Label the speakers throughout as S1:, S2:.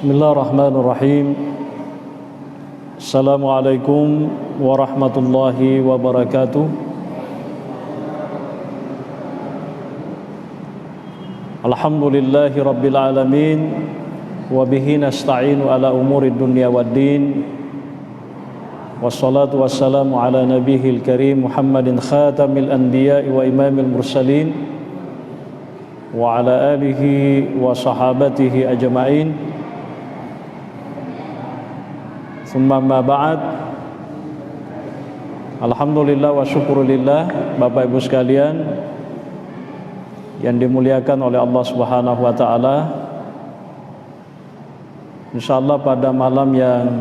S1: Bismillahirrahmanirrahim. Assalamualaikum warahmatullahi wabarakatuh. Alhamdulillahi rabbil alamin. Wa bihi nasta'inu ala umuri dunya waddin. Wassalatu wassalamu ala nabihil karim Muhammadin khatamil anbiya'i wa imamil mursalin wa ala alihi wa sahabatihi ajma'in. Summa ma ba'd. Alhamdulillah wa syukurillah, Bapak Ibu sekalian yang dimuliakan oleh Allah Subhanahu wa taala. Insyaallah pada malam yang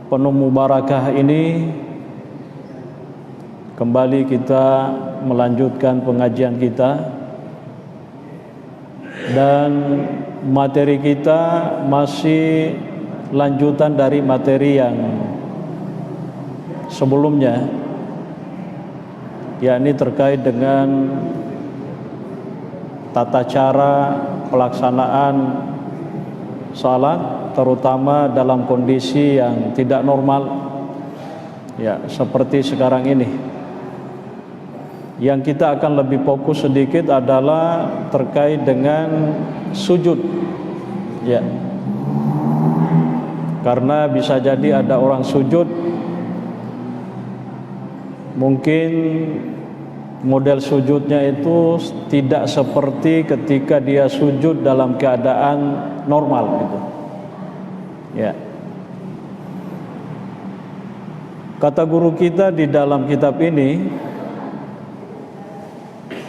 S1: penuh mubarakah ini kembali kita melanjutkan pengajian kita, dan materi kita masih lanjutan dari materi yang sebelumnya, yakni terkait dengan tata cara pelaksanaan salat, terutama dalam kondisi yang tidak normal, ya seperti sekarang ini. Yang kita akan lebih fokus sedikit adalah terkait dengan sujud, ya. Karena bisa jadi ada orang sujud, mungkin model sujudnya itu tidak seperti ketika dia sujud dalam keadaan normal gitu. Ya. Kata guru kita di dalam kitab ini,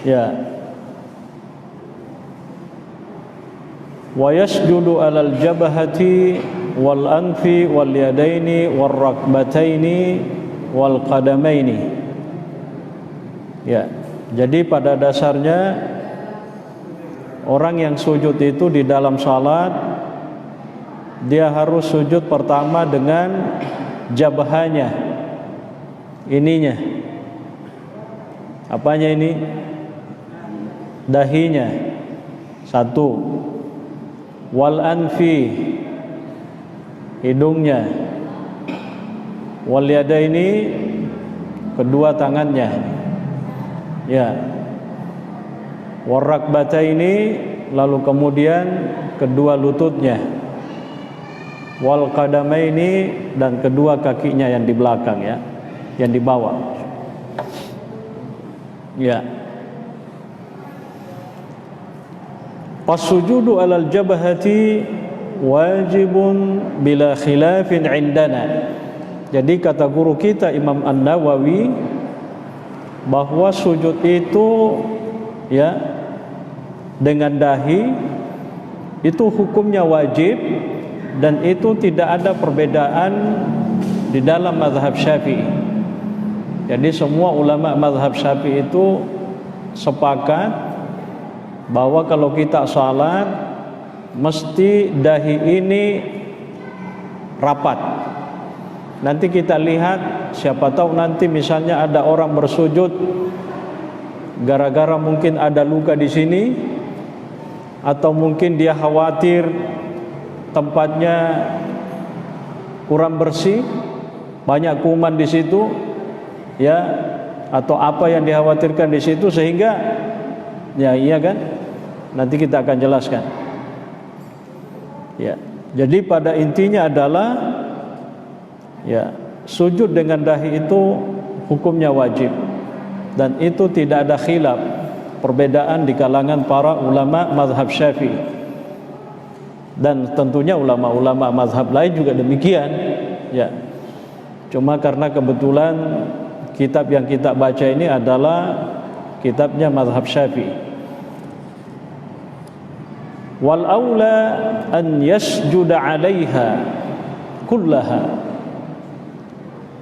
S1: ya, wa yasjudu alal jabhati wal anfi wal yadaini wal rakbataini wal qadamaini. Ya, jadi pada dasarnya orang yang sujud itu di dalam salat, dia harus sujud pertama dengan jabahanya, ininya, apanya ini? Dahinya, satu. Wal anfi, hidungnya. Wal yadaini, kedua tangannya, ya. Wal rakbataini, lalu kemudian kedua lututnya. Wal qadamaini, dan kedua kakinya yang di belakang, ya, yang di bawah, ya. Fasujudu alal jabhati wajibun bila khilafin indana. Jadi kata guru kita Imam An-Nawawi bahwa sujud itu, ya, dengan dahi itu hukumnya wajib, dan itu tidak ada perbedaan di dalam mazhab Syafi'i. Jadi semua ulama mazhab Syafi'i itu sepakat bahwa kalau kita salat mesti dahi ini rapat. Nanti kita lihat, siapa tahu nanti misalnya ada orang bersujud gara-gara mungkin ada luka di sini, atau mungkin dia khawatir tempatnya kurang bersih, banyak kuman di situ, ya, atau apa yang dikhawatirkan di situ, sehingga, ya, iya kan? Nanti kita akan jelaskan. Ya, jadi pada intinya adalah, ya, sujud dengan dahi itu hukumnya wajib, dan itu tidak ada khilaf, perbedaan di kalangan para ulama mazhab Syafi'i, dan tentunya ulama-ulama mazhab lain juga demikian, ya. Cuma karena kebetulan kitab yang kita baca ini adalah kitabnya mazhab Syafi'i. Wal aula an yasjuda 'alaiha kullaha.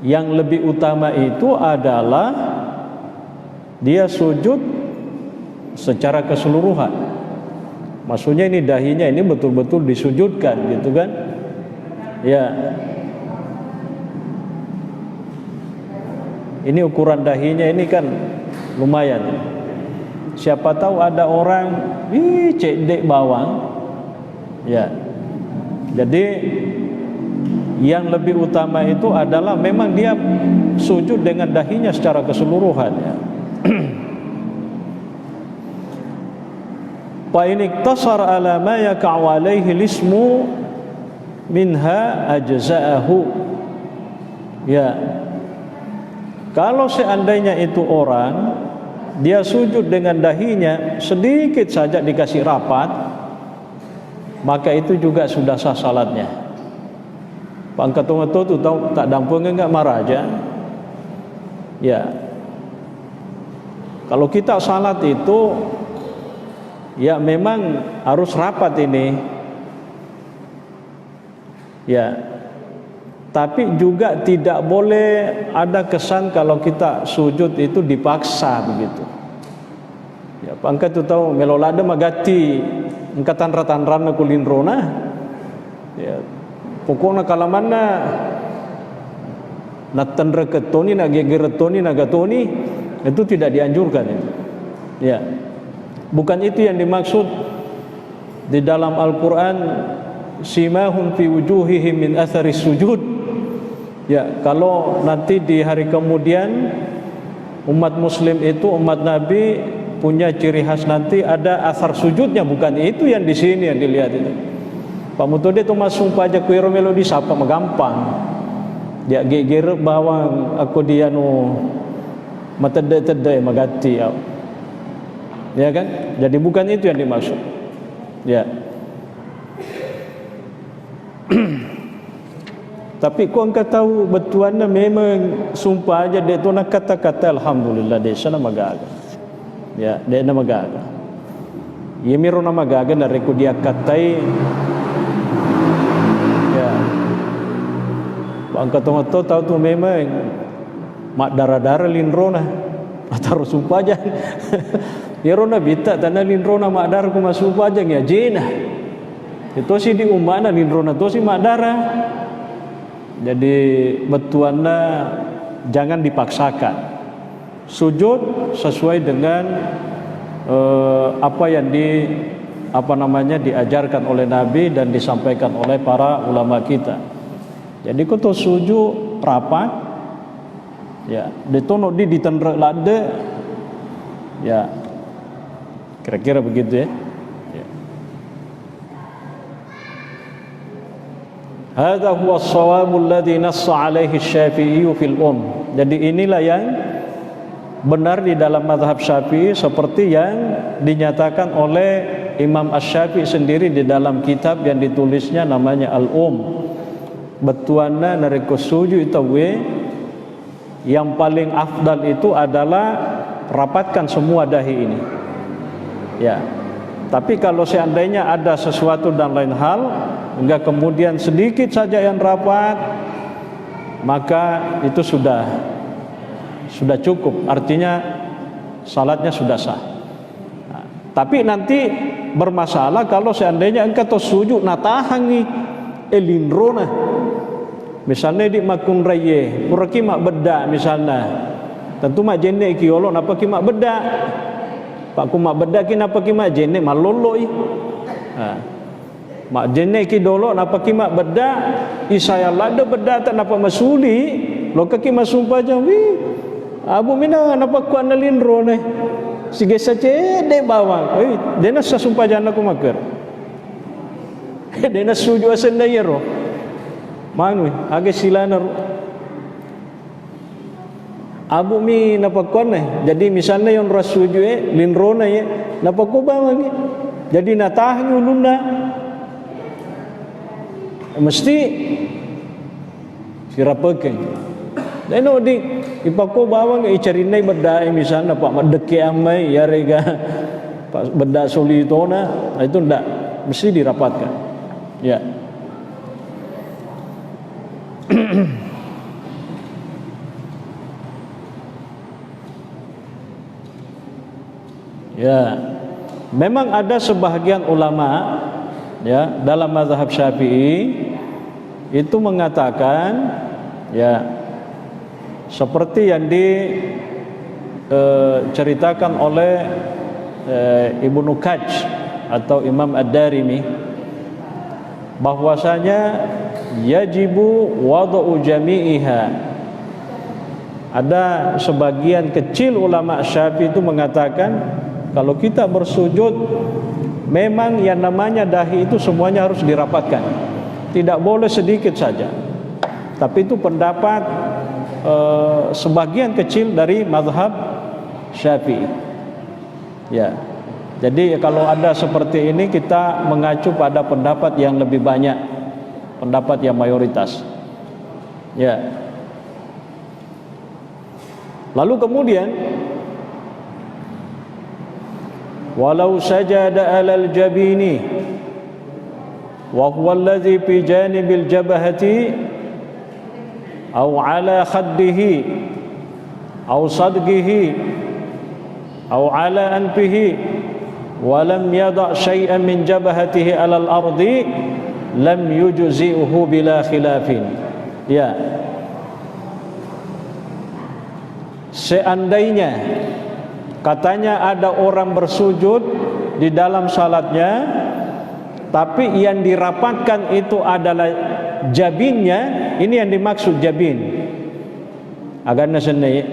S1: Yang lebih utama itu adalah dia sujud secara keseluruhan. Maksudnya ini dahinya ini betul-betul disujudkan, gitu kan? Ya. Ini ukuran dahinya ini kan lumayan. Siapa tahu ada orang cedek bawang, ya, Jadi yang lebih utama itu adalah memang dia sujud dengan dahinya secara keseluruhan, ya. Fa in iktasara ala ma yaka'u alaihi lismu minha ajza'ahu. Ya. Kalau seandainya itu orang dia sujud dengan dahinya sedikit saja dikasih rapat, maka itu juga sudah sah salatnya. Pangkat tu tahu tak dampung enggak marah aja. Ya. Kalau kita salat itu ya memang harus rapat ini. Ya. Tapi juga tidak boleh ada kesan kalau kita sujud itu dipaksa begitu. Ya, pangkat tu tahu melolada magati angkatan ratan-rana kulinrona. Ya. Pokoknya kalau mana natandra ketoni na gegeretoni na gatoni itu tidak dianjurkan itu. Ya. Bukan itu yang dimaksud di dalam Al-Qur'an, simahum fi wujuhihim min athari sujud. Ya, kalau nanti di hari kemudian umat muslim itu, umat Nabi punya ciri khas nanti ada asar sujudnya, bukan itu yang di sini yang dilihat itu. Pak Mutode itu masuk aja kuiro melodi sapa magampang. Dia geger bawang aku dia nu matede-tede magati ya. Ya kan? Jadi bukan itu yang dimaksud. Ya. Tapi kau angkat tahu betuannya memang sumpah aja dia tu nak kata-kata alhamdulillah dia sana magaga. Ya, dia nama magaga. Ia miro nama magaga dari ku dia katai. Ya. Angkat tahu tu memang mak darah-darah linrona atau sumpah aja. Ya rona bita tanah linrona mak darah ku masuk aja ya jena. Itu sih di umana linrona tu sih mak darah. Jadi betuannya jangan dipaksakan. Sujud sesuai dengan apa yang diajarkan oleh Nabi dan disampaikan oleh para ulama kita. Jadi kalau sujud rapat, ya, ditono di ditandra lade, ya, kira-kira begitu ya. Hadza huwa as-shawabul ladzi nassa 'alaihi Asy-Syafi'i fil Jadi inilah yang benar di dalam mazhab Syafi'i seperti yang dinyatakan oleh Imam Asy-Syafi'i sendiri di dalam kitab yang ditulisnya namanya Al-Um. Betuanna nareko sujud itu yang paling afdal itu adalah rapatkan semua dahi ini. Ya. Tapi kalau seandainya ada sesuatu dan lain hal, enggak kemudian sedikit saja yang rapat, maka itu sudah cukup. Artinya salatnya sudah sah. Nah, tapi nanti bermasalah kalau seandainya engkau sujud natahangi elinrona. Misalnya di makun raye, puraki mak beda misalnya. Tentu mak jenne kiolo napa ki mak beda. Pak ku mak beda ki napa ki mak jenne maloloi. Mak jenne ki dolo napa ki mak beda isaya lada beda tak napa masuli lo kaki masumpa jawi abu mina napa ku analin rone sige sace de bawang dena sa sumpa jana ku maker dena suju asendaya ro manu age silana ro abu mi napakuan jadi misalnya yang rasuju linrona ya napaku bawang jadi natahan uluna mesti sirapakeun deno di ipako bawang icarinay beda misalnya pak madeke amai ya rega pak beda solitona itu ndak mesti dirapatkan ya. Ya, memang ada sebahagian ulama ya dalam mazhab Syafi'i itu mengatakan ya seperti yang diceritakan oleh Ibnu Kaj atau Imam Ad-Darimi bahwasanya yajibu wad'u jami'iha. Ada sebagian kecil ulama Syafi'i itu mengatakan kalau kita bersujud memang yang namanya dahi itu semuanya harus dirapatkan, tidak boleh sedikit saja. Tapi itu pendapat sebagian kecil dari mazhab Syafi'i. Ya. Jadi kalau ada seperti ini kita mengacu pada pendapat yang lebih banyak, pendapat yang mayoritas. Ya. Lalu kemudian walau sajada 'alal jabini wa huwa alladhi fi janibil jabhati aw 'ala khaddihi aw sadqihi aw 'ala anfihi wa lam yada' syai'an min jabhatihi 'alal ardi lam yujzi'uhu bila khilafin. Ya. Seandainya katanya ada orang bersujud di dalam salatnya, tapi yang dirapatkan itu adalah jabinnya. Ini yang dimaksud jabin. Agaknya senai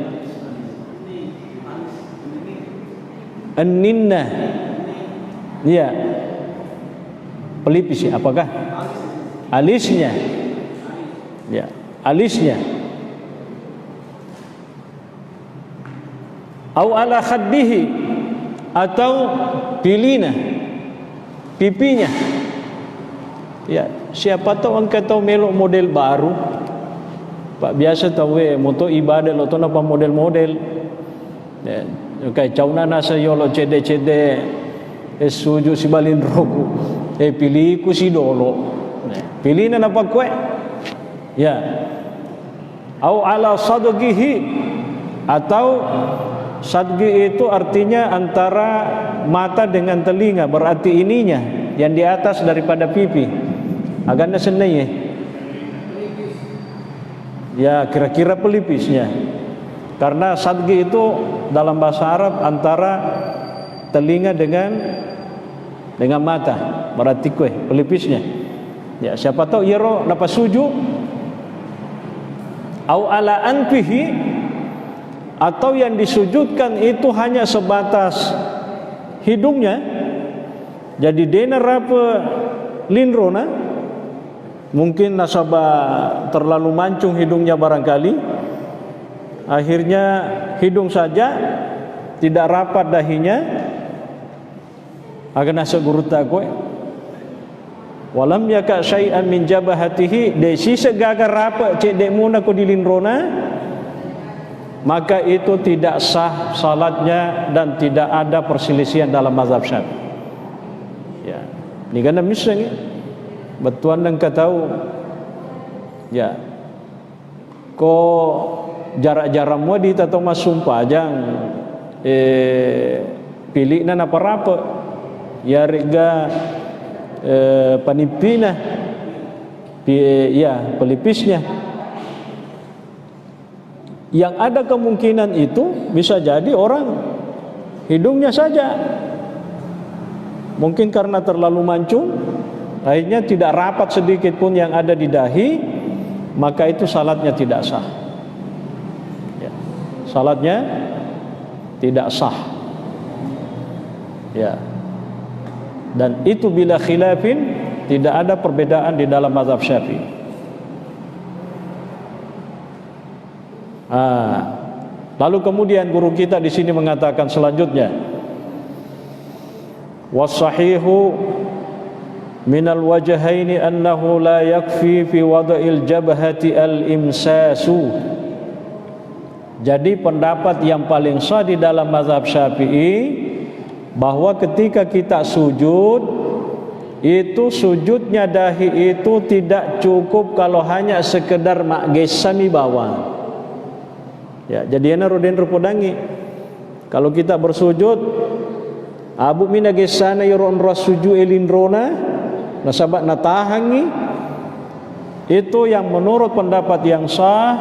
S1: an-ninnah. Ya. Pelipis apakah? Alisnya. Ya, alisnya. Au ala khaddihi, atau pilina, pipinya. Ya, siapa tahu angkat tahu melok model baru. Pak biasa tahu moto ibadah lo tu napa model-model. Ya, kayak cauna nasa yolo cede-cede sujud si balin roku. Pilih ku si dolo. Pilihna napa kue? Ya. Au ala sadqihi, atau sadqi itu artinya antara mata dengan telinga, berarti ininya yang di atas daripada pipi. Agaknya senai ya, kira-kira pelipisnya. Karena sadqi itu dalam bahasa Arab antara telinga dengan mata, berarti kue pelipisnya. Ya, siapa tahu yero napa sujud au ala anfihi, atau yang disujudkan itu hanya sebatas hidungnya. Jadi dena rapa linrona, mungkin nasabah terlalu mancung hidungnya barangkali, akhirnya hidung saja tidak rapat dahinya. Akan nasa guru takwe walam yaka syai'an min jabahatihi, desi segaga rapat cek demuna ko dilinrona, maka itu tidak sah salatnya dan tidak ada perselisihan dalam mazhab Syafi'i. Ya, ni kan misalnya betuan dan tahu ya, ko jarak-jarak muadi atau mas sumpah jang pilih na apa rapa ya rega panipina ya pelipisnya. Yang ada kemungkinan itu bisa jadi orang hidungnya saja, mungkin karena terlalu mancung akhirnya tidak rapat sedikit pun yang ada di dahi, maka itu salatnya tidak sah ya, salatnya tidak sah ya. Dan itu bila khilafin, tidak ada perbedaan di dalam mazhab Syafi'i. Lalu kemudian guru kita di sini mengatakan selanjutnya, was-sahihu minal wajhaini annahu la yakfi fi wada'il jabhati al-imsasu. Jadi pendapat yang paling sah di dalam mazhab Syafi'i bahwa ketika kita sujud itu sujudnya dahi itu tidak cukup kalau hanya sekedar makgesami bawah. Ya, jadi ana roden rupodangi. Kalau kita bersujud abu mina gesana yoron rasuju elindrona nasabat natahangi, itu yang menurut pendapat yang sah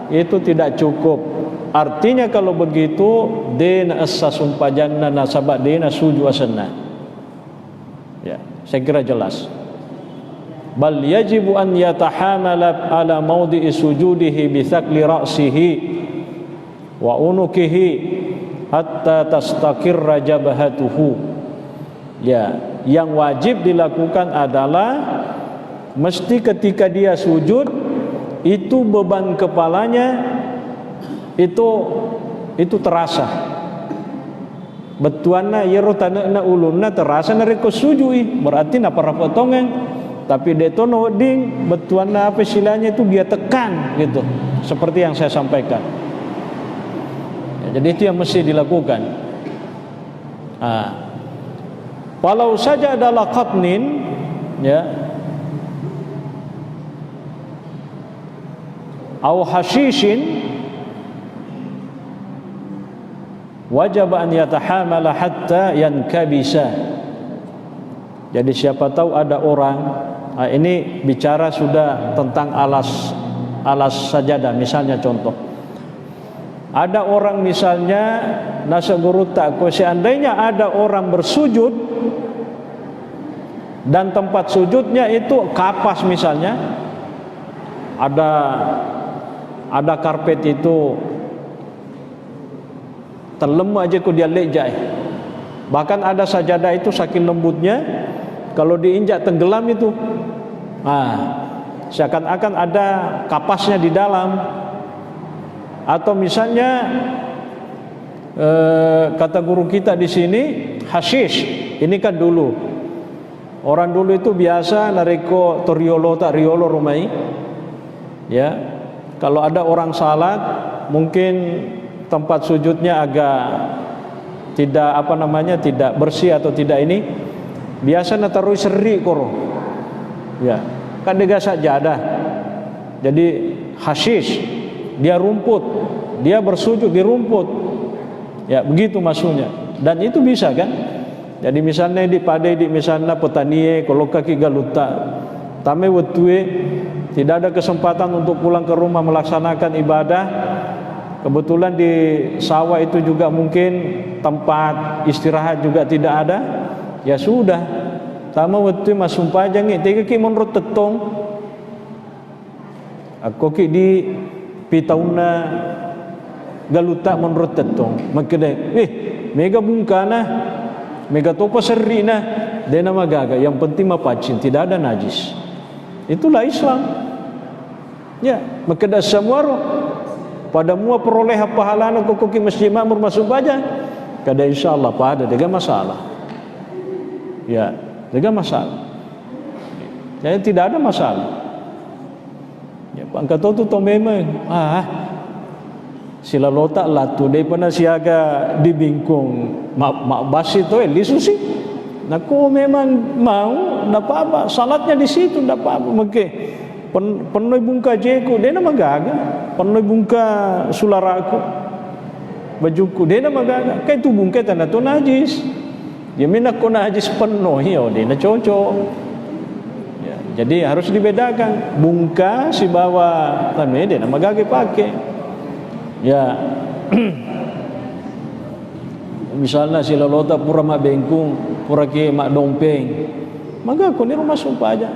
S1: itu tidak cukup. Artinya kalau begitu dena as-sumpajanna nasabat dena suju asanna. Ya, saya kira jelas. bal yajibu an yatahamala ala mawdi'i sujudihi bi thaqli ra'sihi wa unukihi hatta tastaqirra jabhatuhu. Ya, yang wajib dilakukan adalah mesti ketika dia sujud itu beban kepalanya itu terasa. Betuanna yero tanana ulunna terasa nareko sujui, berarti napa rapotongeng, tapi detono ding betuanna apa silanya itu dia tekan gitu, seperti yang saya sampaikan. Ya, jadi itu yang mesti dilakukan. Walau saja adalah qatnin, ya, au hashishin, wajib an yatahamala hatta yankabisa. Jadi siapa tahu ada orang, ini bicara sudah tentang alas sajadah, misalnya contoh. Ada orang misalnya nasa guru tak, seandainya ada orang bersujud dan tempat sujudnya itu kapas misalnya, ada karpet itu telem aja ku dia lejai. Bahkan ada sajadah itu saking lembutnya, kalau diinjak tenggelam itu. Seakan-akan ada kapasnya di dalam. Atau misalnya kata guru kita di sini hashish. Ini kan dulu orang dulu itu biasa nareko toriolo tak riolo rumai. Ya, kalau ada orang salat mungkin tempat sujudnya agak tidak bersih atau tidak ini, biasa nataruh seri koro, ya kan dega sajadah. Jadi hashish, dia rumput, dia bersujud di rumput, ya begitu maksudnya. Dan itu bisa kan. Jadi misalnya di padai di misalnya petani kalau kaki galuta tame wetue tidak ada kesempatan untuk pulang ke rumah melaksanakan ibadah. Kebetulan di sawah itu juga mungkin tempat istirahat juga tidak ada. Ya sudah, tama wetue masuk pajang tega ki menurut tetong. Aku ki di pitauna galuta menurut tetong. Makanya mega bungkana, mega topa serina, dena magaga. Yang penting mapacin, tidak ada najis. Itulah Islam. Ya, makanya semua pada mua peroleh pahala nak koki masjid makmur masuk baja. Kada insyaallah pada dega masalah. Ya, dega masalah. Jadi tidak ada masalah. Ya, pangkat tu memang sila lotak latu dai pana siaga di bingkung mak basi tu lisusi. Naku memang mau napa apa salatnya di situ napa apa mengke penuh bungka jeku dia nama gaga, penuh bungka sularaku bajuku dia nama gaga, kayak tu bungka tanah tu najis, dia minak ko najis penuh, ya dia nak cocok. Ya, jadi harus dibedakan bungka si bawah tanah dia nama gaga pakai. Ya, misalnya si lalota pura mak bengkung, pura ke mak dompeng, maka ko ni rumah sumpah aja.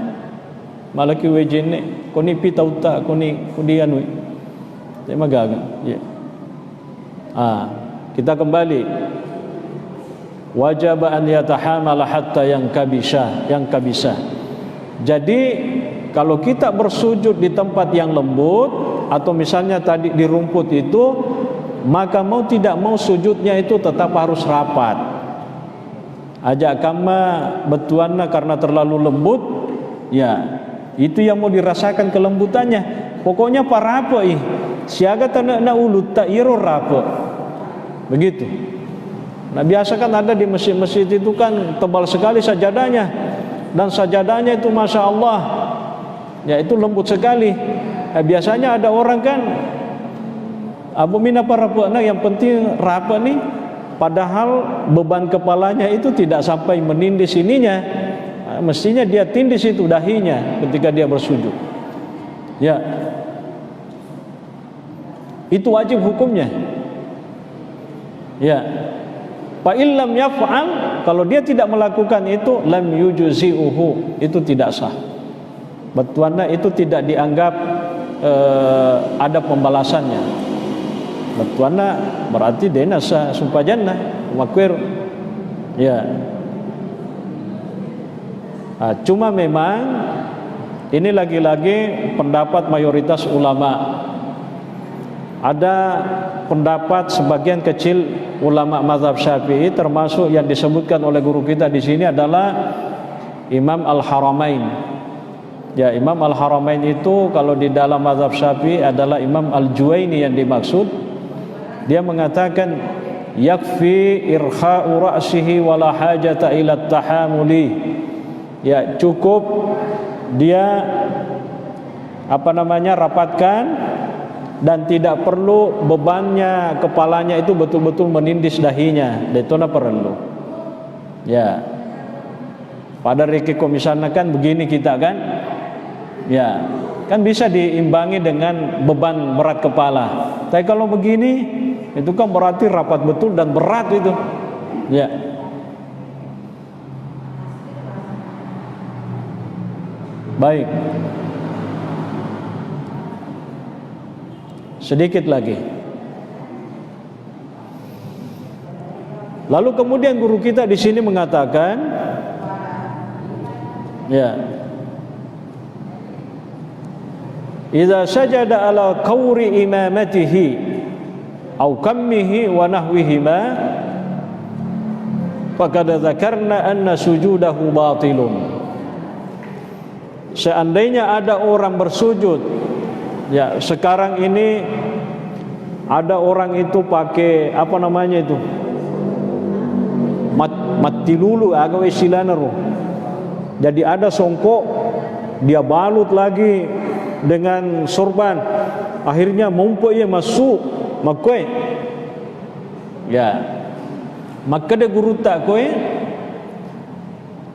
S1: Malaki wejene koni pita uta koni kudian we tak magaga ya. Kita kembali wajib an yatahamala hatta yang kabisa. Jadi kalau kita bersujud di tempat yang lembut atau misalnya tadi di rumput itu, maka mau tidak mau sujudnya itu tetap harus rapat. Ajak kama betuanna karena terlalu lembut, ya itu yang mau dirasakan kelembutannya. Pokoknya parapa siaga tanah na ulut tak iro rapa. Begitu. Nah biasa kan ada di masjid-masjid itu kan tebal sekali sajadahnya, dan sajadahnya itu masya Allah, ya itu lembut sekali. Biasanya ada orang kan abu mina parapa, nah yang penting rapa nih, padahal beban kepalanya itu tidak sampai menindih sininya. Mestinya dia tindis itu dahinya ketika dia bersujud. Ya, itu wajib hukumnya. Ya, fa illam yaf'al, kalau dia tidak melakukan itu lam yujzi'uhu, itu tidak sah. Batuanna itu tidak dianggap ada pembalasannya. Batuanna berarti dena sumpah jannah makwir. Ya. Cuma memang ini lagi-lagi pendapat mayoritas ulama. Ada pendapat sebagian kecil ulama mazhab Syafi'i, termasuk yang disebutkan oleh guru kita di sini adalah Imam Al-Haramain. Ya, Imam Al-Haramain itu kalau di dalam mazhab Syafi'i adalah Imam Al-Juwaini yang dimaksud. Dia mengatakan yakfi irkha'u ra'sihi wala hajata ila tahamuli. Ya, cukup dia rapatkan dan tidak perlu bebannya kepalanya itu betul-betul menindis dahinya. Itu na perlu. Ya. Pada rikiko misalnya kan begini kita kan. Ya, kan bisa diimbangi dengan beban berat kepala. Tapi kalau begini itu kan berarti rapat betul dan berat itu. Ya. Baik. Sedikit lagi. Lalu kemudian guru kita di sini mengatakan, ya, idza sajada ala qawri imamatihi au kammihi wa nahwihima faqad dzakarna anna sujudahu batilun. Seandainya ada orang bersujud, ya, sekarang ini ada orang itu pakai apa namanya itu, mati lulu agawe silanero. Jadi ada songkok, dia balut lagi dengan sorban, akhirnya mumpuknya masuk makoi. Ya, maka dia guru tak kowe,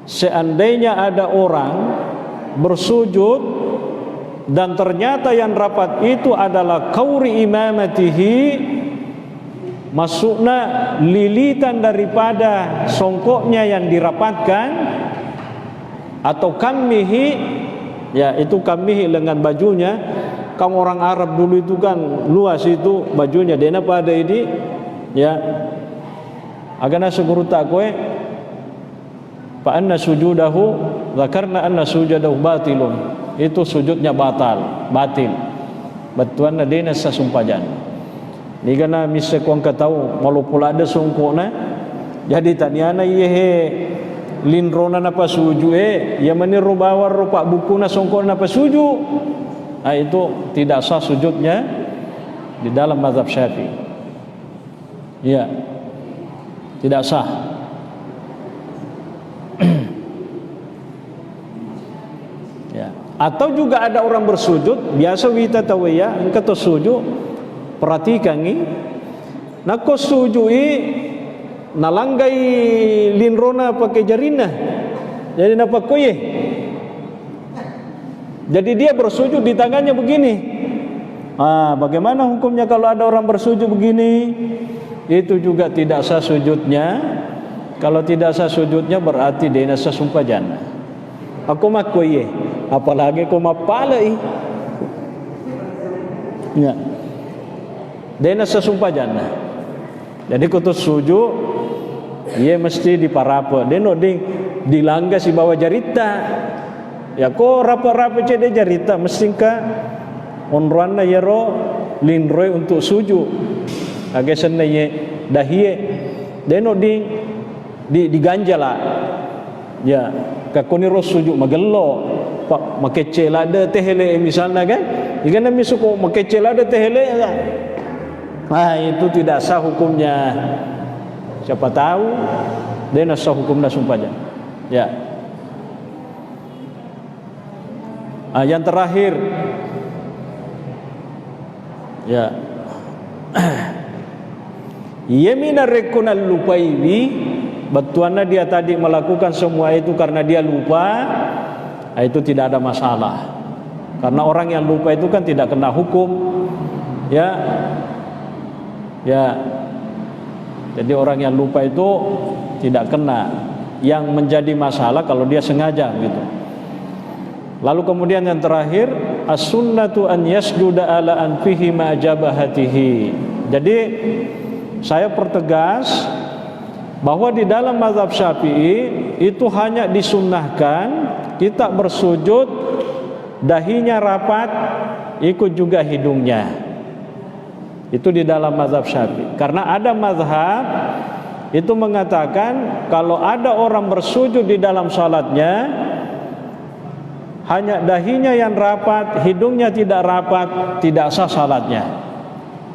S1: seandainya ada orang bersujud dan ternyata yang rapat itu adalah kauri imamatihi, masukna lilitan daripada songkoknya yang dirapatkan, atau kammihi, ya itu kammihi lengan bajunya. Kamu orang Arab dulu itu kan luas itu bajunya, dena pada ini ya agana seguru tak kowe fa anna sujudahu zakarna anna sujudahu batilun. Itu sujudnya batil. Batuan dena sasumpajan. Ni kana mise kuang katau malu pula ada sungkona. Jadi taniana yehe linrona napa suju ya meniru bawar rupa bukuna songkona napa suju. Itu tidak sah sujudnya di dalam mazhab Syafi'i. Ya. Tidak sah. Ya. Atau juga ada orang bersujud, biasa wita tawaya, engkau sujud, perhatikan ni, nako sujui nalanggai linrona pakai jarina, jadi napa koye? Jadi dia bersujud di tangannya begini. Bagaimana hukumnya kalau ada orang bersujud begini? Itu juga tidak sah sujudnya. Kalau tidak sah sujudnya berarti dia nasa sumpah jannah. Aku mak koye, apalagi aku mapalai. Ya. Dia nasa sumpah jannah. Jadi kutus sujud, ia mesti diparapa. Dia no dilangga si bawa jarita. Ya ko rapa-rapa cede jarita mesti ka onruanna yero linroy untuk sujud. Agesan na ye dahie. Dia no diganjala. Ya, kakoni ros sujud magelo. Pak makecel ada tehele misalnya kan? Jika nami suko makecel ada tehele. Itu tidak sah hukumnya. Siapa tahu dia sah hukumnya sumpahnya. Ya. Yang terakhir, ya, yamina rekunal lupaiwi, batuannya dia tadi melakukan semua itu karena dia lupa, itu tidak ada masalah. Karena orang yang lupa itu kan tidak kena hukum, ya. Jadi orang yang lupa itu tidak kena. Yang menjadi masalah kalau dia sengaja gitu. Lalu kemudian yang terakhir, as-sunnatu an yasjuda ala anfihi ma jabahatihi. Jadi saya pertegas bahwa di dalam mazhab Syafi'i itu hanya disunnahkan kita bersujud dahinya rapat, ikut juga hidungnya. Itu di dalam mazhab Syafi'i. Karena ada mazhab itu mengatakan kalau ada orang bersujud di dalam salatnya hanya dahinya yang rapat, hidungnya tidak rapat, tidak sah salatnya.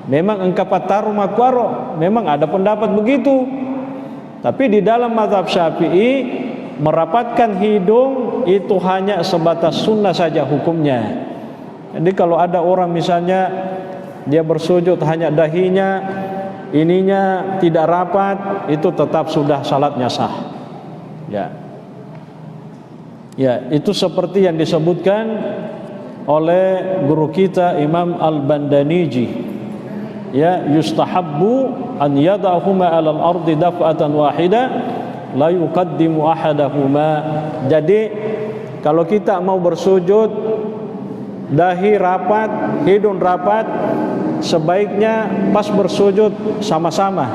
S1: Memang engkau pataru makwaro, memang ada pendapat begitu. Tapi di dalam mazhab Syafi'i merapatkan hidung itu hanya sebatas sunnah saja hukumnya. Jadi kalau ada orang misalnya dia bersujud hanya dahinya, ininya tidak rapat, itu tetap sudah salatnya sah. Ya, itu seperti yang disebutkan oleh guru kita Imam Al-Bandaniji. Ya, yustahabbu an yada'huma 'alal ardi daf'atan wahida la yuqaddimu ahadahuma. Jadi kalau kita mau bersujud dahi rapat, hidung rapat, sebaiknya pas bersujud sama-sama.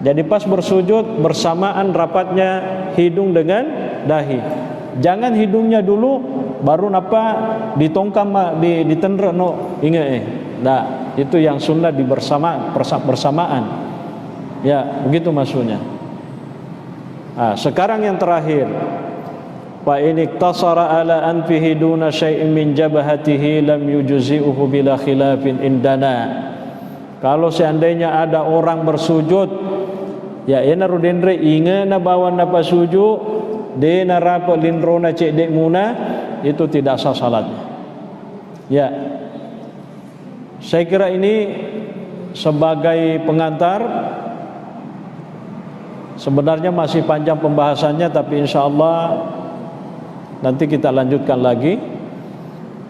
S1: Jadi pas bersujud bersamaan rapatnya hidung dengan dahi. Jangan hidungnya dulu baru napa ditongkam ditendra no ingat Nah, itu yang sunnah bersamaan. Ya, begitu maksudnya. Nah, sekarang yang terakhir. Fa in iktasara ala anfihi duna syai'in min jabahatihi lam yujzi'uhu bila khilafin indana. Kalau seandainya ada orang bersujud ya ena rudendre inga na bawa napa sujud dena rapa lindrona cek dek muna, itu tidak sah salatnya. Ya, saya kira ini sebagai pengantar. Sebenarnya masih panjang pembahasannya, tapi insya Allah nanti kita lanjutkan lagi.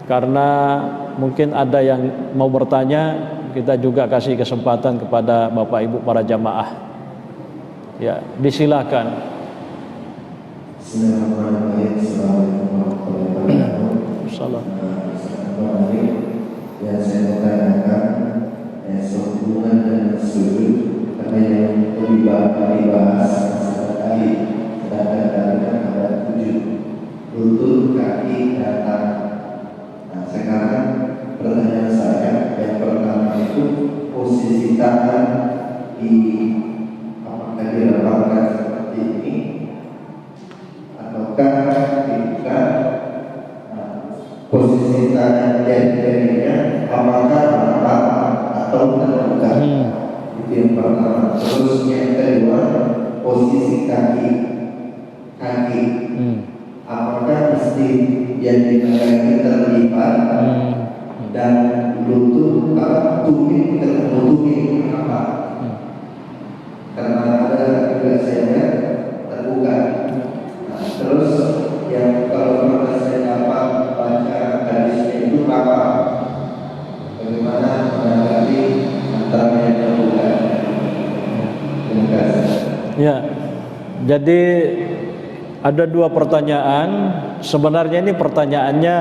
S1: Karena mungkin ada yang mau bertanya, kita juga kasih kesempatan kepada Bapak Ibu para jamaah. Ya, disilakan.
S2: Bismillahirrahmanirrahim. Assalamualaikum warahmatullahi wabarakatuh. Yang saya mau tanyakan sehubungan dengan sujud, karena yang lebih dibahas masalah kaki, sedangkan ada 7 lutut, kaki, dan tangan. Nah, sekarang pertanyaan saya yang pertama itu posisi tangan di apakah dirapatkan seperti ini ataukah dibuka, posisi tangan jarinya apakah rapat atau terbuka. Itu yang pertama. Terus yang kedua, posisi kaki apakah mesti yang dikaki terlipat dan lutut tumit ketemu tumit apa? Karena ada juga saya terbuka. Nah, terus yang kalau pernah saya dapat baca hadisnya itu apa? Bagaimana menanggapi antara yang terbuka? Terima kasih.
S1: Ya, jadi ada 2 pertanyaan. Sebenarnya ini pertanyaannya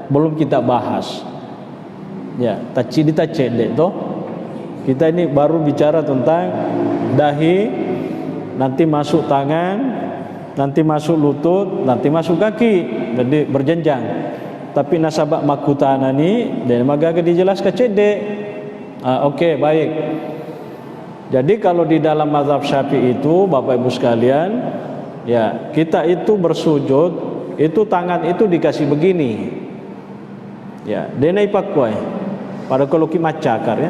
S1: belum kita bahas. Ya, ditace toh. Kita ini baru bicara tentang dahi, nanti masuk tangan, nanti masuk lutut, nanti masuk kaki. Jadi berjenjang. Tapi nasabak makutana ni dan magaga dijelaskan cedek. Okey, baik. Jadi kalau di dalam mazhab Syafi'i itu Bapak Ibu sekalian, ya, kita itu bersujud, itu tangan itu dikasih begini. Ya, denai pakwai. Pada kalau macakar ya.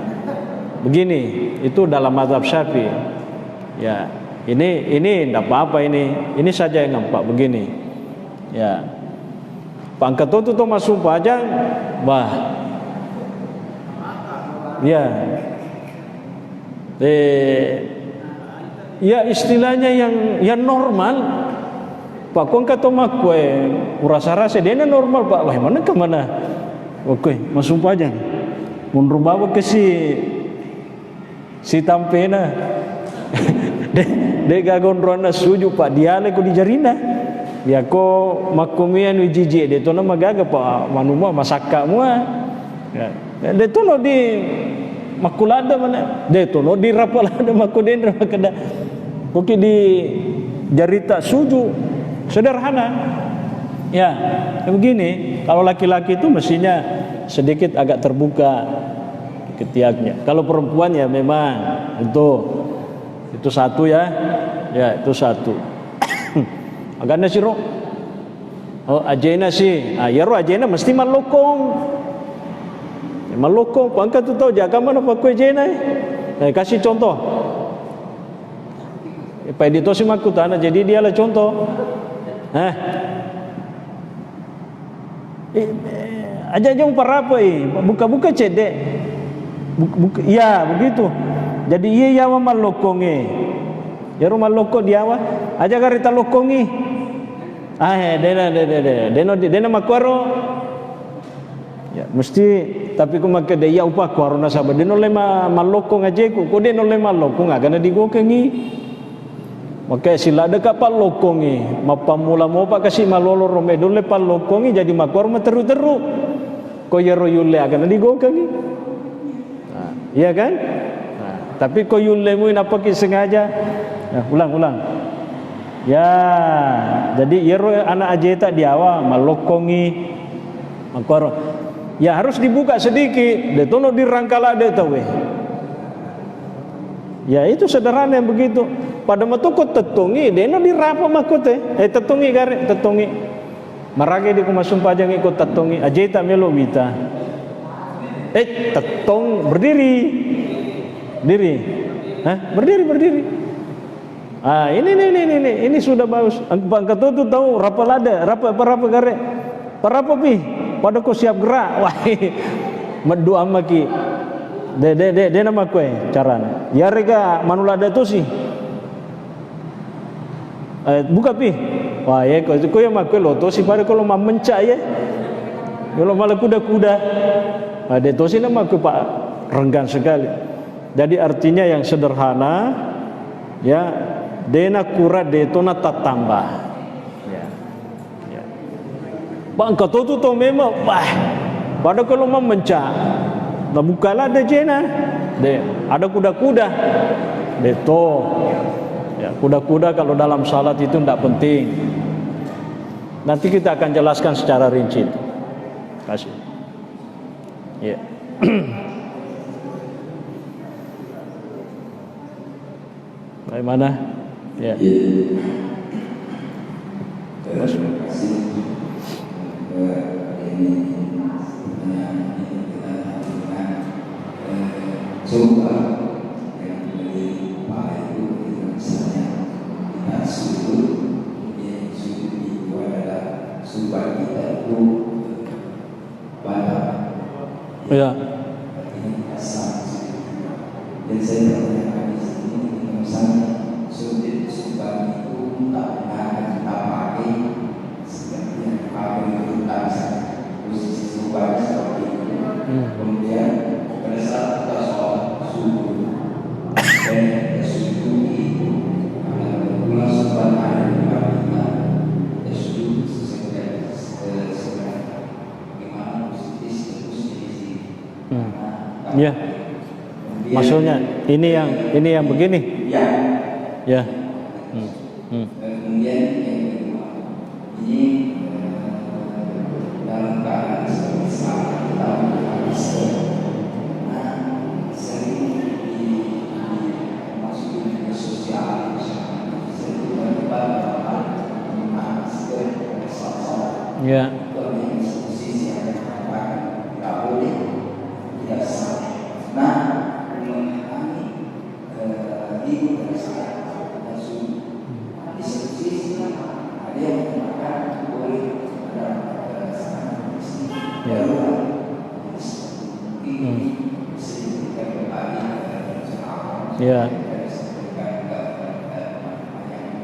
S1: Begini, itu dalam mazhab Syafi'i. Ya, ini enggak apa-apa ini. Ini saja yang nampak begini. Ya. Pangkat itu masuk pajang, wah. Ya. Ya istilahnya yang normal. Pak kong kata mak kue rasa dia normal Pak. Wah mana ke mana? Oke, masuk pajang. Mundur bawa ke si tampena. De gagon rona suju Pak dia le ko di jarina. Ya ko makumian wijiji de to na magaga pa manuma masaka mo. Ya. De to no di makulada mana. De to no di rapalada makudendra makada. Koki di jarita suju sederhana. Ya, begini, kalau laki-laki itu mestinya sedikit agak terbuka ketiaknya. Kalau perempuan ya memang itu satu ya. Ya, itu satu. Agaknya sih roh. Oh, ajena sih. Ya roh ajena mesti malokong. Malokong, pangkat tu tahu jaga mana pak ajena. Kasih contoh. Pak Edito sih makutana, jadi dia lah contoh. Aja parapa buka-buka cedek. Ya begitu. Jadi iya yawa malokonge. Ya rumah loko diawa. Aja garita lokongi. Dena makwaro. Ya mesti tapi ku make de ya upa kwaro na sabar deno le malokong aja ku. Ko deno le malokong agana digokengi. Maka sila ada kapal lokongi, mapamula mo pa kasi malolo romedo le pal lokongi jadi makwaro materu-teru. Ko yero yule agana digokengi. Iya kan? Tapi ko yule mu napa ki sengaja? Ulang. Ya, jadi yero anak ajeta diawa malokongi makwaro. Ya harus dibuka sedikit. De tono dirangkala de tawe. Ya itu sederhana yang begitu. Pada matoko tetungi, deno dirapa makote. Tetungi gare, tetungi. Marage di kumasum pajang ikut tetungi. Ajeta melo wita. Tetong berdiri. Diri. Berdiri. Ini sudah bagus. Angkat tu tahu rapalada, rapa gare. Parapa pi. Pada ko siap gerak. Wah. Medua maki. De nama kue carana. Ya rega manulada tu sih. Buka pi. Wah ya ko yang makwe loto si pada kalau mencak ya. Kalau malah kuda-kuda. De to sih nama kue Pak renggan sekali. Jadi artinya yang sederhana ya dena kura de tona tatambah. Ya. Bang kau tu memang pada kalau mencak. Nah bukalah ada jena. Ada kuda-kuda. Beto. Ya, kuda-kuda kalau dalam salat itu tidak penting. Nanti kita akan jelaskan secara rinci. Kasih. Ya. Bagaimana? Ya.
S2: Terima kasih. Coba yang dari Pak Ibu misalnya kita sudut yang sudut itu adalah supaya kita itu pada
S1: ya
S2: ini asal dan saya bertanya di sini misalnya sudut supaya itu tak pernah kita pakai sebagian pakai itu tak bisa posisi supaya seperti itu kemudian pada saat kita sholat subuh dan subuh itu bulan sebulan ada di kita subuh sesuai gimana positif
S1: ya maksudnya ini yang begini ya
S2: kemudian yang kedua ini dalam keadaan semisal kita
S1: ya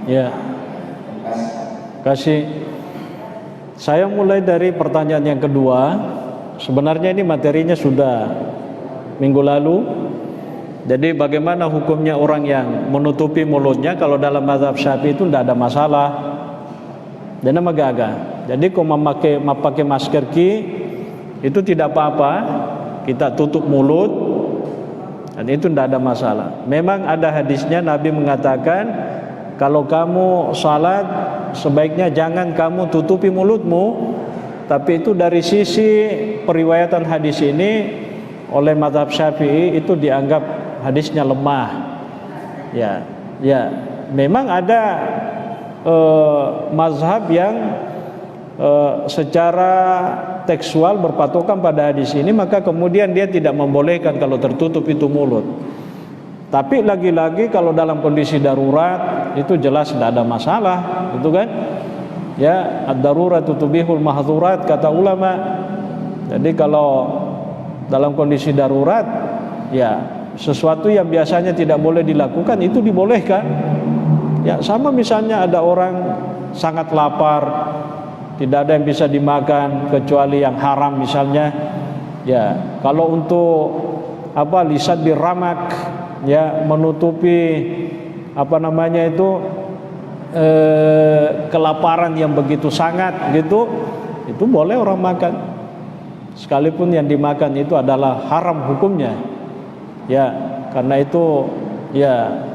S1: ya kasih. Saya mulai dari pertanyaan yang kedua. Sebenarnya ini materinya sudah minggu lalu. Jadi bagaimana hukumnya orang yang menutupi mulutnya? Kalau dalam mazhab Syafi'i itu tidak ada masalah. Dan nama gaga. Jadi kalau memakai masker ki itu tidak apa-apa. Kita tutup mulut dan itu tidak ada masalah. Memang ada hadisnya Nabi mengatakan kalau kamu salat sebaiknya jangan kamu tutupi mulutmu. Tapi itu dari sisi periwayatan hadis ini oleh mazhab Syafi'i itu dianggap hadisnya lemah. Ya, memang ada mazhab yang secara tekstual berpatokan pada hadis ini, maka kemudian dia tidak membolehkan kalau tertutup itu mulut. Tapi lagi-lagi kalau dalam kondisi darurat itu jelas tidak ada masalah, gitu kan? Ya, ad-daruratu tubihul mahdzurat kata ulama. Jadi kalau dalam kondisi darurat, ya sesuatu yang biasanya tidak boleh dilakukan itu dibolehkan. Ya, sama misalnya ada orang sangat lapar, tidak ada yang bisa dimakan kecuali yang haram misalnya. Ya, kalau untuk lisan diramak, ya menutupi kelaparan yang begitu sangat gitu, itu boleh orang makan. Sekalipun yang dimakan itu adalah haram hukumnya. Ya, karena itu ya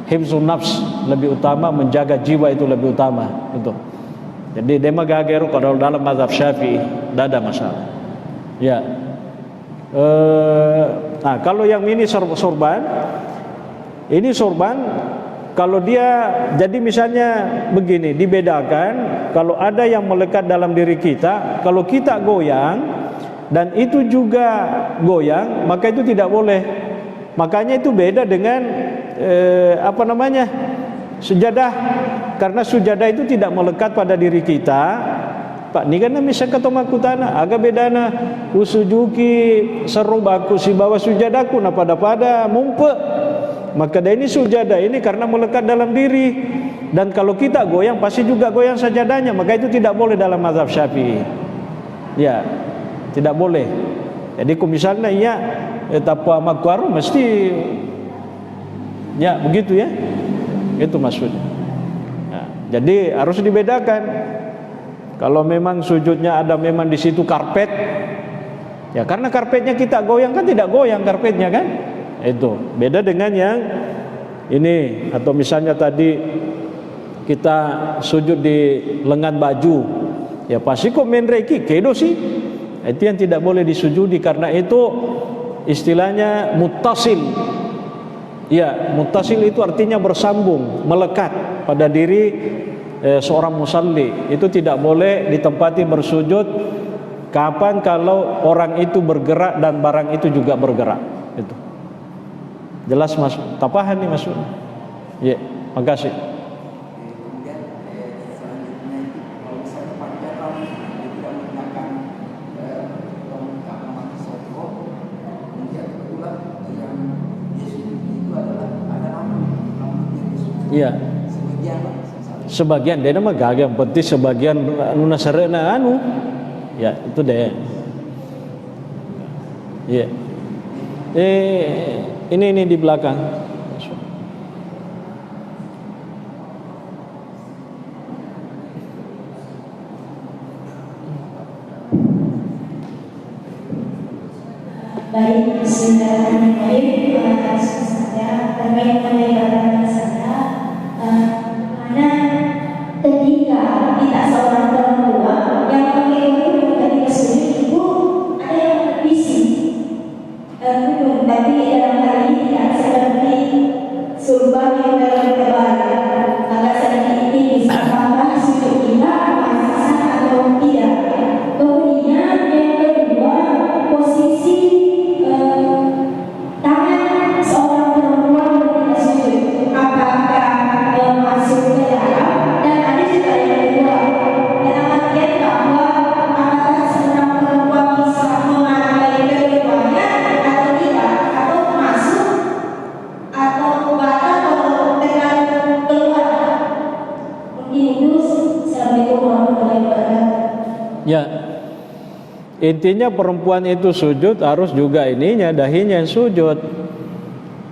S1: hifzun nafs lebih utama, menjaga jiwa itu lebih utama itu. Jadi dema gageru kalau dalam mazhab Syafi'i tidak ada masalah. Ya. Nah, kalau yang ini sorban, ini sorban kalau dia jadi misalnya begini, dibedakan kalau ada yang melekat dalam diri kita, kalau kita goyang dan itu juga goyang, maka itu tidak boleh. Makanya itu beda dengan sujadah, karena sujadah itu tidak melekat pada diri kita. Pak, ini kan misalnya katomakutana agak bedana usujuki serubaku si bawa sujadaku na pada mumpe. Maka ini sujadah ini karena melekat dalam diri, dan kalau kita goyang pasti juga goyang sajadahnya, maka itu tidak boleh dalam mazhab Syafi'i. Ya, tidak boleh. Jadi kalau misalnya ya tapu makwaru mesti ya begitu ya. Itu maksudnya. Nah, jadi harus dibedakan. Kalau memang sujudnya ada memang di situ karpet, ya karena karpetnya kita goyang kan tidak goyang karpetnya kan. Itu beda dengan yang ini, atau misalnya tadi kita sujud di lengan baju, ya pasti kok menreki kedo sih. Itu yang tidak boleh disujudi, karena itu istilahnya muttasil. Ya, muttasil itu artinya bersambung, melekat pada diri seorang musalli. Itu tidak boleh ditempati bersujud kapan kalau orang itu bergerak dan barang itu juga bergerak. Itu jelas masuk, tapahan nih masuk. Ya, makasih. Iya. Sebagian dia mah gagah, yang penting sebagian anu nasarena anu. Ya, itu deh. Iya. Ini di belakang.
S3: Baik, bismillahirrahmanirrahim. Saya terkait dengan saya, mana ketika kita seorang perempuan yang pakai baju ketika sujud itu ada yang berbisik, tapi dalam hal ini tidak seperti surban yang dalam kebaya, agak sedikit ini bisa apakah sujud kita masih sah atau tidak. Kemudian yang kedua, posisi tangan seorang perempuan ketika sujud, apakah masuk ke dalam, dan ada juga yang kedua dalam artian bahwa apakah seorang perempuan bisa memakai kedua-duanya atau tidak, atau masuk atau batal atau terlalu keluar. Mungkin itu. Assalamualaikum warahmatullahi wabarakatuh.
S1: Ya, intinya perempuan itu sujud harus juga ininya dahinya yang sujud.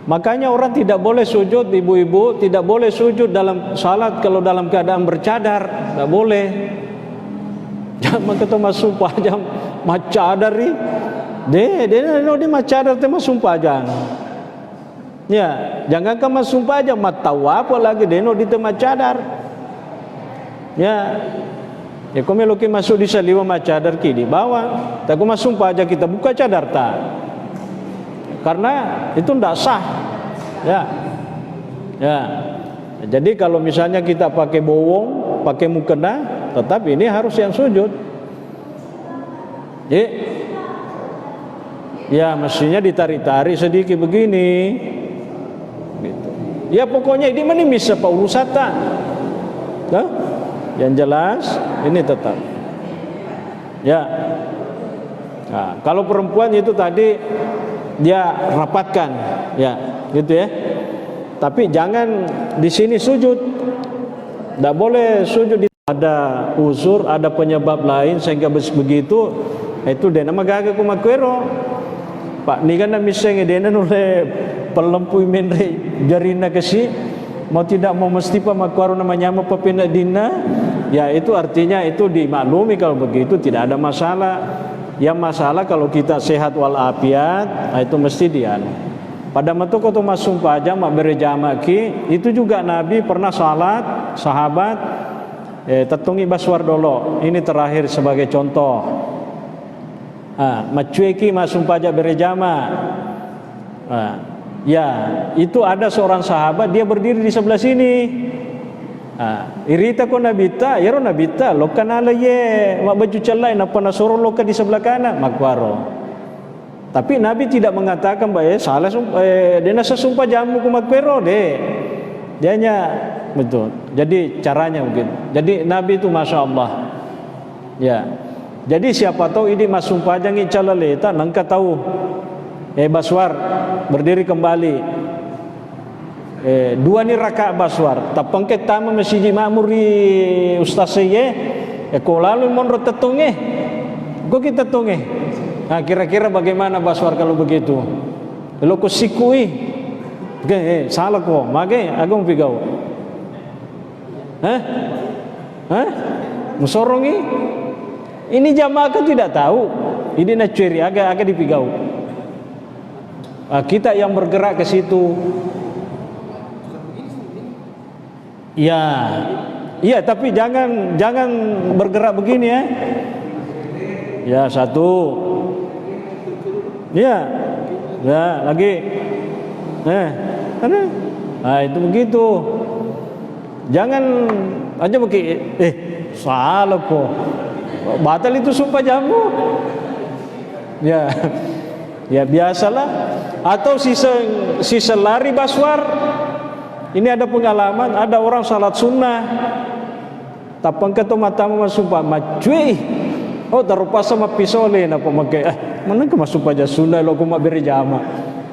S1: Makanya orang tidak boleh sujud, ibu-ibu tidak boleh sujud dalam salat kalau dalam keadaan bercadar, tidak boleh. Jangan ketemu sumpah jam macadar ni. Dia macadar tema sumpah jangan. Ya, jangan kamu sumpah aja tahu apa lagi deno di tema cadar. Ya. Ya kau meloki masuk di saliwa macadar ki di bawah. Tak kau sumpah aja kita buka cadar tak. Karena itu tidak sah. Ya. Ya. Jadi kalau misalnya kita pakai bowong, pakai mukena, tetap ini harus yang sujud. Jadi ya mestinya ditarik-tarik sedikit begini. Gitu. Ya pokoknya ini menimis apa urusan tak. Yang jelas ini tetap. Ya. Nah, kalau perempuan itu tadi dia rapatkan, ya, gitu ya. Tapi jangan di sini sujud. Tidak boleh sujud. Ada uzur, ada penyebab lain sehingga begitu. Itu dia nama gagal kumakwero. Pak ni kan misalnya dia nule pelempui menre jarina kesi mau tidak mau mesti pamakwaro namanya apa pindah dina. Ya itu artinya itu dimaklumi kalau begitu tidak ada masalah. Yang masalah kalau kita sehat walafiat, itu mesti dia. Pada waktu kau mas sumpah aja mak berjamaah ki, itu juga Nabi pernah salat sahabat tetungi baswar dulu. Ini terakhir sebagai contoh. Macueki mas sumpah aja berjamaah. Ya itu ada seorang sahabat dia berdiri di sebelah sini. Irita ko nabita, yaro nabita, lokan ala ye, mak baju celai napa nasoro loka di sebelah kanan, makwaro. Tapi Nabi tidak mengatakan bahwa salah dia nasa sumpah jamu ku makwero deh. Dianya betul. Jadi caranya mungkin. Jadi Nabi itu masya Allah. Ya. Jadi siapa tahu ini mas sumpah jangan calaleta, nangka tahu. Baswar berdiri kembali. Dua ni rakaat baswar tapang ketama masjid makmur di ustaz saya ko lalu monro tetunge go kita tunge. Nah kira-kira bagaimana baswar kalau begitu lo ko sikui salah ko mage agong pigau musorongi ini jamaah kan tidak tahu ini nak curi agak dipigau. Kita yang bergerak ke situ. Ya, iya tapi jangan bergerak begini ya. Ya satu, ya, lagi, itu begitu. Jangan aja begini, salah kok, batal itu sumpah jamu. Ya, ya biasalah. Atau sisa lari baswar. Ini ada pengalaman, ada orang salat sunnah tapang keto matamu masumpah macui. Oh tarupa sama pisole napa make mana ke masumpah aja sunnah lo kuma beri jama.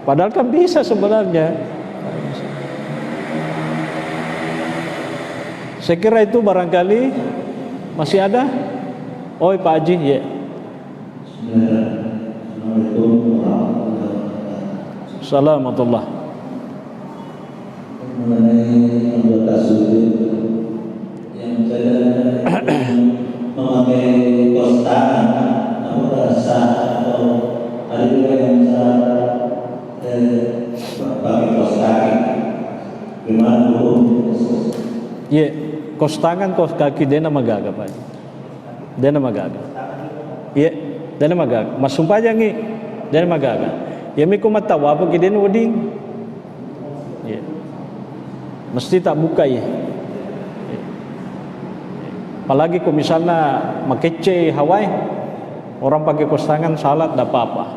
S1: Padahal kan bisa sebenarnya. Saya kira itu barangkali masih ada. Oi Pak Haji, ya. Assalamualaikum.
S4: Mengenai anggota sujud yang saya memakai kos tangan, apakah sah atau ada juga yang sah pakai kos kaki? Gimana hukum?
S1: Ya, kos tangan, kos kaki dia nama gaga Pak. Dia nama gaga. Ya, dia nama gaga. Mas sumpah aja ngi, dia nama gaga. Ya miku matawa apa kiden wading. Ya. Mesti tak buka ya. Apalagi kalau misalnya makece Hawaii, orang pakai kos tangan salat tak apa-apa.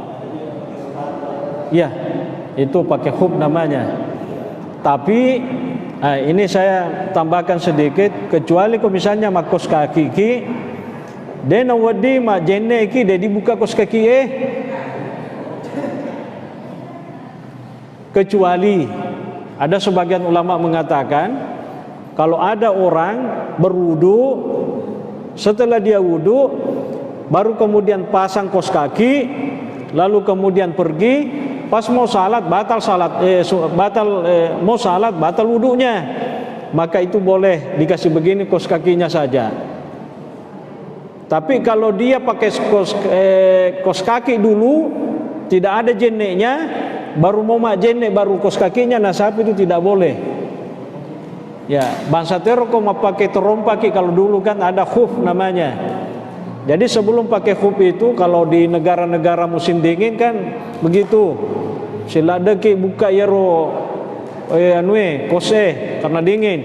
S1: Ya, itu pakai hub namanya. Tapi ini saya tambahkan sedikit, kecuali kalau misalnya mak kos kaki ki, dia nawadi mak jene ki, dia dibuka kos kaki kecuali ada sebagian ulama mengatakan kalau ada orang berwudu, setelah dia wudu baru kemudian pasang kos kaki, lalu kemudian pergi, pas mau salat batal wudunya, maka itu boleh dikasih begini kos kakinya saja. Tapi kalau dia pakai kos kaki dulu, tidak ada jeneknya, baru mau jenek baru kos kakinya, nasab itu tidak boleh. Ya, bangsa teror kok mau pakai terompaki, kalau dulu kan ada khuf namanya. Jadi sebelum pakai khuf itu, kalau di negara-negara musim dingin kan begitu. Sila deki buka yero kose karena dingin.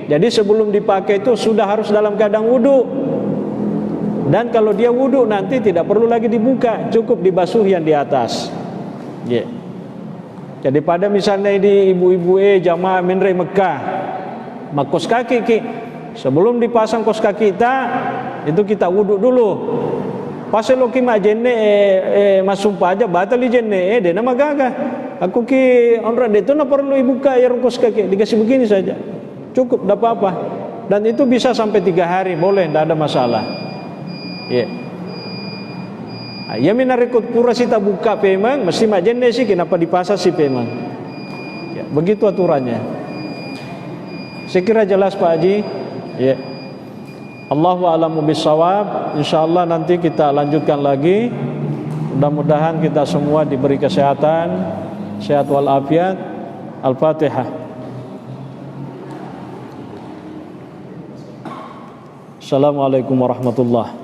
S1: Jadi sebelum dipakai itu sudah harus dalam keadaan wudu. Dan kalau dia wudu nanti tidak perlu lagi dibuka, cukup dibasuh yang di atas. Yeah. Jadi pada misalnya di ibu-ibu jamaah minre Mekah, mak kos kaki sebelum dipasang kos kaki itu kita wudu dulu. Pas lo ki mak jenne masumpa aja batal jenne de nama gaga. Aku ki onra de itu na perlu dibuka ya kos kaki, dikasih begini saja. Cukup, tidak apa-apa. Dan itu bisa sampai 3 hari, boleh, tidak ada masalah. Ya. Ya minarikut pura sita buka pemang, mesti mak jenne sih kenapa dipasang sih pemang. Ya, begitu aturannya. Saya kira jelas Pak Haji. Ya. Allahu a'lamu bissawab. Insyaallah nanti kita lanjutkan lagi. Mudah-mudahan kita semua diberi kesehatan, sehat walafiat. Al-Fatihah. Assalamualaikum warahmatullahi